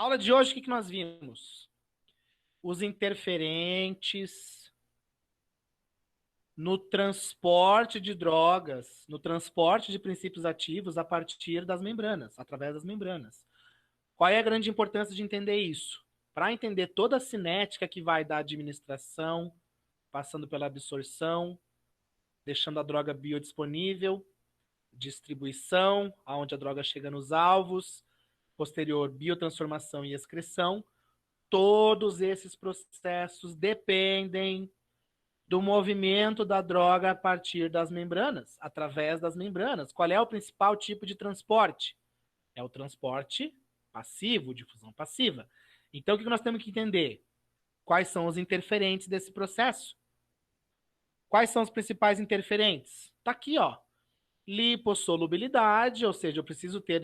Aula de hoje, o que nós vimos? Os interferentes no transporte de drogas, no transporte de princípios ativos a partir das membranas, através das membranas. Qual é a grande importância de entender isso? Para entender toda a cinética que vai da administração, passando pela absorção, deixando a droga biodisponível, distribuição, aonde a droga chega nos alvos, posterior biotransformação e excreção, todos esses processos dependem do movimento da droga a partir das membranas, através das membranas. Qual é o principal tipo de transporte? É o transporte passivo, difusão passiva. Então, o que nós temos que entender? Quais são os interferentes desse processo? Quais são os principais interferentes? Está aqui, ó. Lipossolubilidade, ou seja, eu preciso ter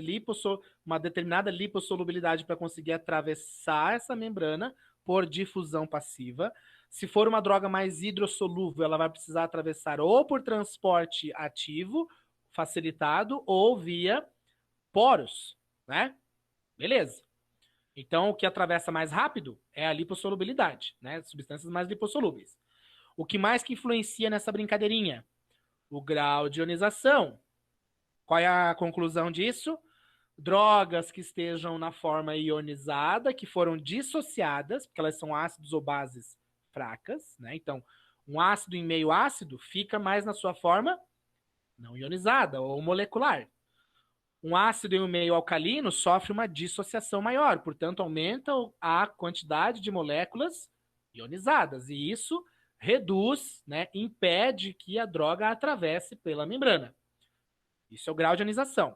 uma determinada lipossolubilidade para conseguir atravessar essa membrana por difusão passiva. Se for uma droga mais hidrossolúvel, ela vai precisar atravessar ou por transporte ativo, facilitado, ou via poros, né? Beleza. Então, o que atravessa mais rápido é a lipossolubilidade, né? Substâncias mais lipossolúveis. O que mais que influencia nessa brincadeirinha? O grau de ionização. Qual é a conclusão disso? Drogas que estejam na forma ionizada, que foram dissociadas, porque elas são ácidos ou bases fracas, né? Então, um ácido em meio ácido fica mais na sua forma não ionizada ou molecular. Um ácido em um meio alcalino sofre uma dissociação maior, portanto, aumenta a quantidade de moléculas ionizadas, e isso reduz, né, impede que a droga atravesse pela membrana. Isso é o grau de ionização,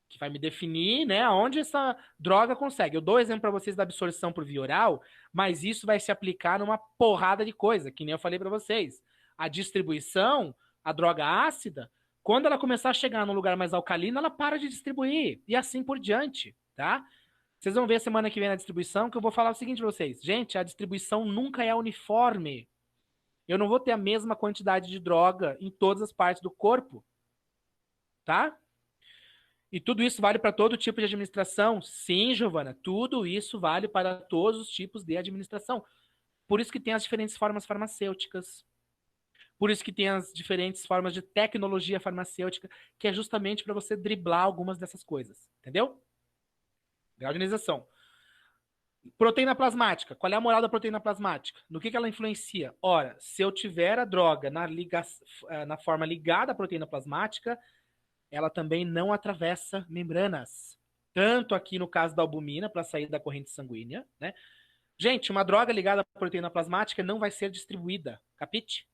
que vai me definir, né, aonde essa droga consegue. Eu dou exemplo para vocês da absorção por via oral, mas isso vai se aplicar numa porrada de coisa, que nem eu falei para vocês. A distribuição, a droga ácida, quando ela começar a chegar num lugar mais alcalino, ela para de distribuir, e assim por diante, tá? Vocês vão ver semana que vem na distribuição que eu vou falar o seguinte para vocês. Gente, a distribuição nunca é uniforme. Eu não vou ter a mesma quantidade de droga em todas as partes do corpo, tá? E tudo isso vale para todo tipo de administração? Sim, Giovana, tudo isso vale para todos os tipos de administração. Por isso que tem as diferentes formas farmacêuticas. Por isso que tem as diferentes formas de tecnologia farmacêutica, que é justamente para você driblar algumas dessas coisas. Entendeu? Grau de ionização. Proteína plasmática. Qual é a moral da proteína plasmática? No que ela influencia? Ora, se eu tiver a droga na forma ligada à proteína plasmática, ela também não atravessa membranas. Tanto aqui no caso da albumina, para sair da corrente sanguínea, né? Gente, uma droga ligada à proteína plasmática não vai ser distribuída, capite?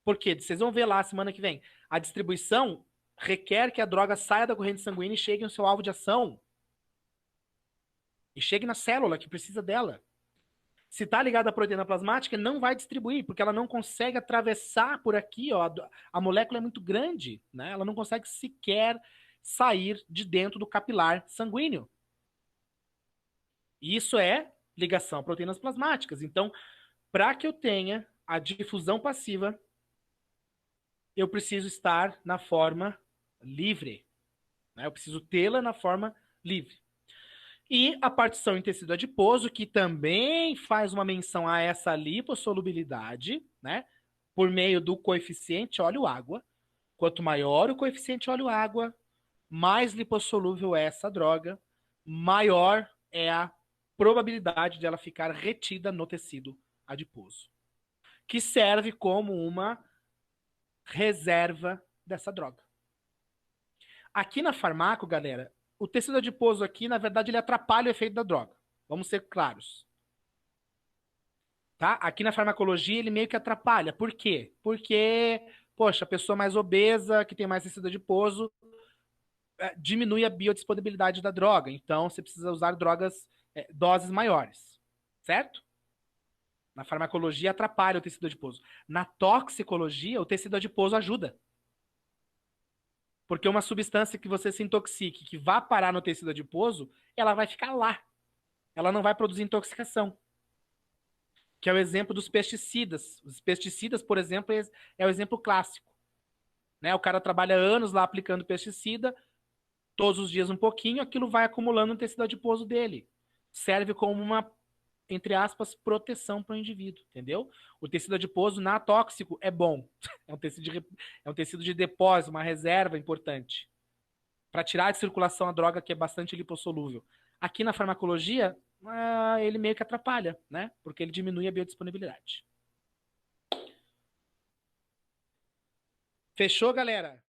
Por quê? Vocês vão ver lá semana que vem. A distribuição requer que a droga saia da corrente sanguínea e chegue no seu alvo de ação. E chegue na célula que precisa dela. Se está ligada à proteína plasmática, não vai distribuir, porque ela não consegue atravessar por aqui, ó, a molécula é muito grande, né? Ela não consegue sequer sair de dentro do capilar sanguíneo. E isso é ligação a proteínas plasmáticas. Então, para que eu tenha a difusão passiva, eu preciso estar na forma livre, né? Eu preciso tê-la na forma livre. E a partição em tecido adiposo, que também faz uma menção a essa lipossolubilidade, né? Por meio do coeficiente óleo-água. Quanto maior o coeficiente óleo-água, mais lipossolúvel é essa droga, maior é a probabilidade de ela ficar retida no tecido adiposo, que serve como uma reserva dessa droga. Aqui na farmaco, galera, o tecido adiposo aqui, na verdade, ele atrapalha o efeito da droga. Vamos ser claros. Tá? Aqui na farmacologia, ele meio que atrapalha. Por quê? Porque, poxa, a pessoa mais obesa, que tem mais tecido adiposo, diminui a biodisponibilidade da droga. Então, você precisa usar drogas, doses maiores. Certo? Na farmacologia, atrapalha o tecido adiposo. Na toxicologia, o tecido adiposo ajuda. Porque uma substância que você se intoxique, que vá parar no tecido adiposo, ela vai ficar lá. Ela não vai produzir intoxicação. Que é o exemplo dos pesticidas. Os pesticidas, por exemplo, é o exemplo clássico. Né? O cara trabalha anos lá aplicando pesticida, todos os dias um pouquinho, aquilo vai acumulando no tecido adiposo dele. serve como uma, entre aspas, proteção para o indivíduo, entendeu? O tecido adiposo na tóxico é bom. É um tecido de depósito, uma reserva importante para tirar de circulação a droga que é bastante lipossolúvel. Aqui na farmacologia, ele meio que atrapalha, né? Porque ele diminui a biodisponibilidade. Fechou, galera?